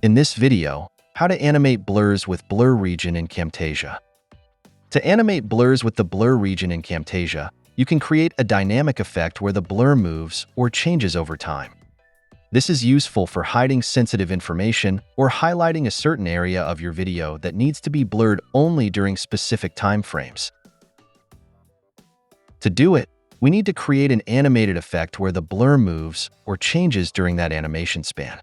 In this video, how to animate blurs with blur region in Camtasia. To animate blurs with the blur region in Camtasia, you can create a dynamic effect where the blur moves or changes over time. This is useful for hiding sensitive information or highlighting a certain area of your video that needs to be blurred only during specific time frames. To do it, we need to create an animated effect where the blur moves or changes during that animation span.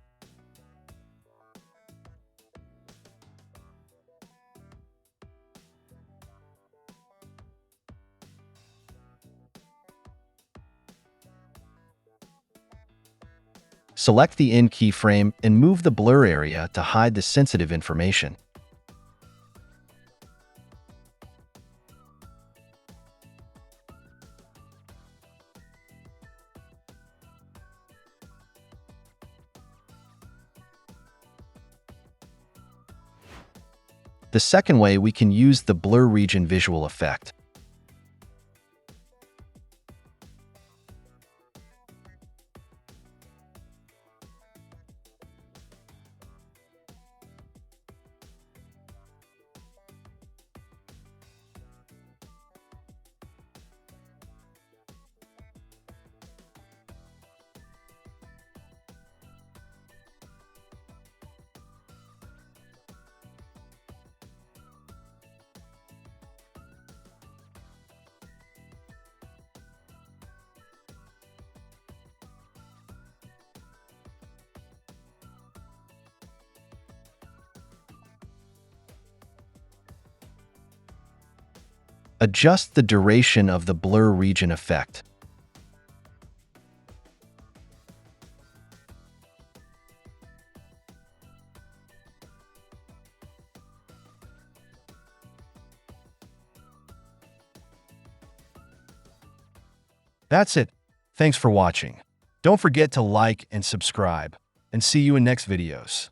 Select the N keyframe and move the blur area to hide the sensitive information. The second way we can use the blur region visual effect. Adjust the duration of the blur region effect. That's it. Thanks for watching. Don't forget to like and subscribe, and see you in next videos.